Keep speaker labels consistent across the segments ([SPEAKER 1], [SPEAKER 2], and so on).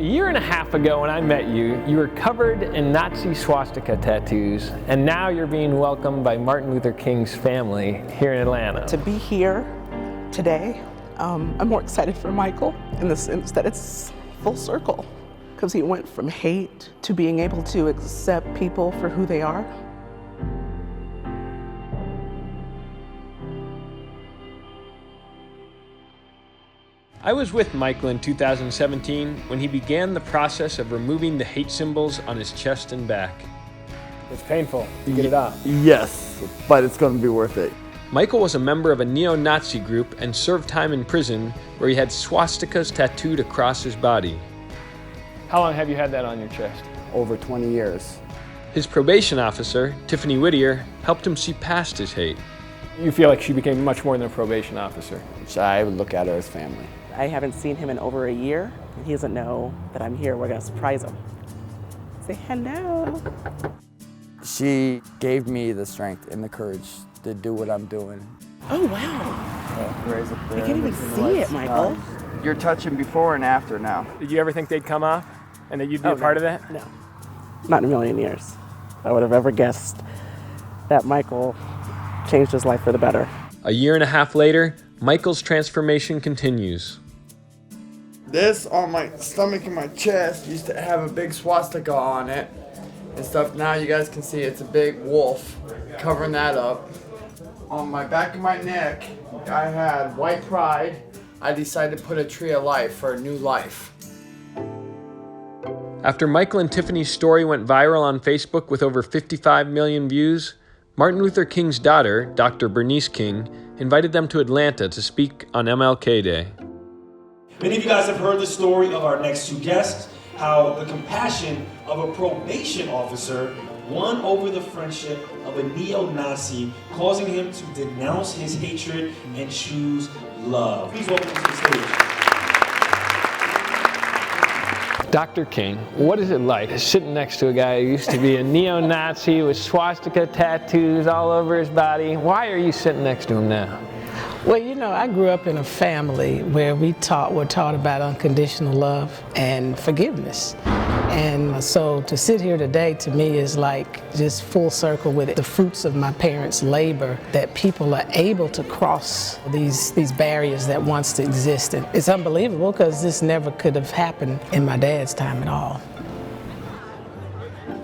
[SPEAKER 1] A year and a half ago when I met you, you were covered in Nazi swastika tattoos, and now you're being welcomed by Martin Luther King's family here in Atlanta.
[SPEAKER 2] To be here today, I'm more excited for Michael in the sense that it's full circle, because he went from hate to being able to accept people for who they are.
[SPEAKER 1] I was with Michael in 2017 when he began the process of removing the hate symbols on his chest and back. It's painful to get it off.
[SPEAKER 3] Yes, but it's going to be worth it.
[SPEAKER 1] Michael was a member of a neo-Nazi group and served time in prison where he had swastikas tattooed across his body. How long have you had that on your chest?
[SPEAKER 3] Over 20 years.
[SPEAKER 1] His probation officer, Tiffany Whittier, helped him see past his hate. You feel like she became much more than a probation officer.
[SPEAKER 3] I would look at her as family.
[SPEAKER 2] I haven't seen him in over a year. He doesn't know that I'm here. We're gonna surprise him. Say hello.
[SPEAKER 3] She gave me the strength and the courage to do what I'm doing.
[SPEAKER 2] Oh, wow. I can't even see it, Michael.
[SPEAKER 3] You're touching before and after now.
[SPEAKER 1] Did you ever think they'd come off and that you'd be a part of that?
[SPEAKER 2] No, not in a million years. I would have ever guessed that Michael changed his life for the better.
[SPEAKER 1] A year and a half later, Michael's transformation continues.
[SPEAKER 3] This on my stomach and my chest used to have a big swastika on it and stuff. Now you guys can see it's a big wolf covering that up. On my back of my neck, I had white pride. I decided to put a tree of life for a new life.
[SPEAKER 1] After Michael and Tiffany's story went viral on Facebook with over 55 million views, Martin Luther King's daughter, Dr. Bernice King, invited them to Atlanta to speak on MLK Day.
[SPEAKER 4] Many of you guys have heard the story of our next two guests, how the compassion of a probation officer won over the friendship of a neo-Nazi, causing him to denounce his hatred and choose love. Please welcome to the stage.
[SPEAKER 1] Dr. King, what is it like sitting next to a guy who used to be a neo-Nazi with swastika tattoos all over his body? Why are you sitting next to him now?
[SPEAKER 5] Well, you know, I grew up in a family where were taught about unconditional love and forgiveness. And so to sit here today to me is like just full circle with the fruits of my parents' labor, that people are able to cross these barriers that once existed. It's unbelievable because this never could have happened in my dad's time at all.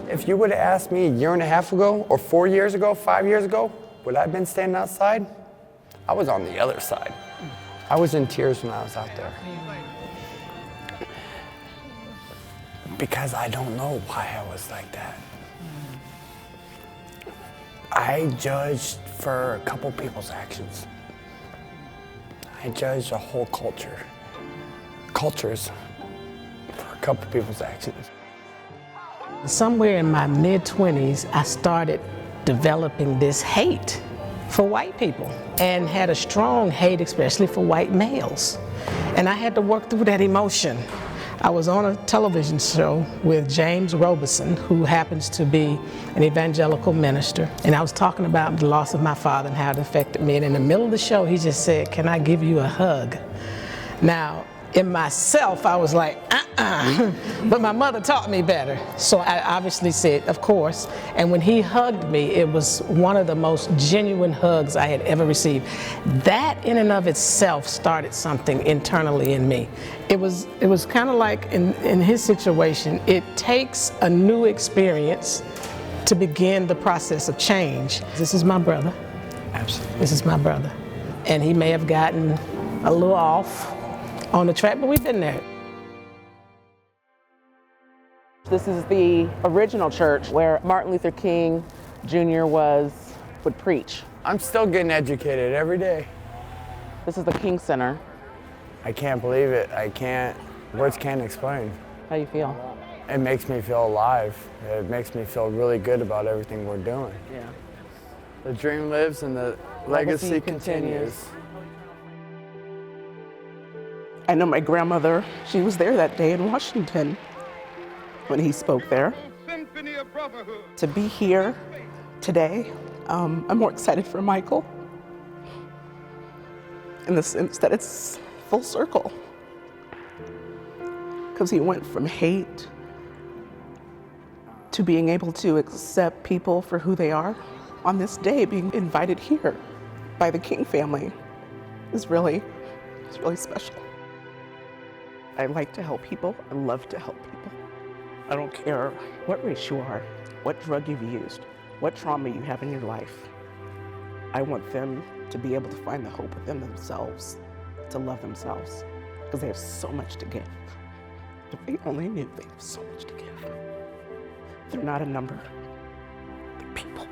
[SPEAKER 3] If you would have asked me a year and a half ago, or 4 years ago, 5 years ago, would I have been standing outside? I was on the other side. I was in tears when I was out there. Because I don't know why I was like that. I judged for a couple people's actions. I judged a whole cultures for a couple people's actions.
[SPEAKER 5] Somewhere in my mid-20s, I started developing this hate for white people and had a strong hate, especially for white males. And I had to work through that emotion. I was on a television show with James Robeson, who happens to be an evangelical minister, and I was talking about the loss of my father and how it affected me. And in the middle of the show, he just said, "Can I give you a hug?" Now, in myself, I was like, but my mother taught me better. So I obviously said, of course. And when he hugged me, it was one of the most genuine hugs I had ever received. That in and of itself started something internally in me. It was kind of like in his situation, it takes a new experience to begin the process of change. This is my brother.
[SPEAKER 3] Absolutely.
[SPEAKER 5] This is my brother. And he may have gotten a little off on the track, but we've been there.
[SPEAKER 2] This is the original church where Martin Luther King Jr. would preach.
[SPEAKER 3] I'm still getting educated every day.
[SPEAKER 2] This is the King Center.
[SPEAKER 3] I can't believe it. Words can't explain.
[SPEAKER 2] How you feel?
[SPEAKER 3] It makes me feel alive. It makes me feel really good about everything we're doing.
[SPEAKER 2] Yeah.
[SPEAKER 3] The dream lives and the legacy continues.
[SPEAKER 2] I know my grandmother, she was there that day in Washington when he spoke there. To be here today, I'm more excited for Michael in the sense that it's full circle. because he went from hate to being able to accept people for who they are. On this day, being invited here by the King family is really special. I like to help people. I love to help people. I don't care what race you are, what drug you've used, what trauma you have in your life. I want them to be able to find the hope within themselves, to love themselves, because they have so much to give. If they only knew they have so much to give. They're not a number, they're people.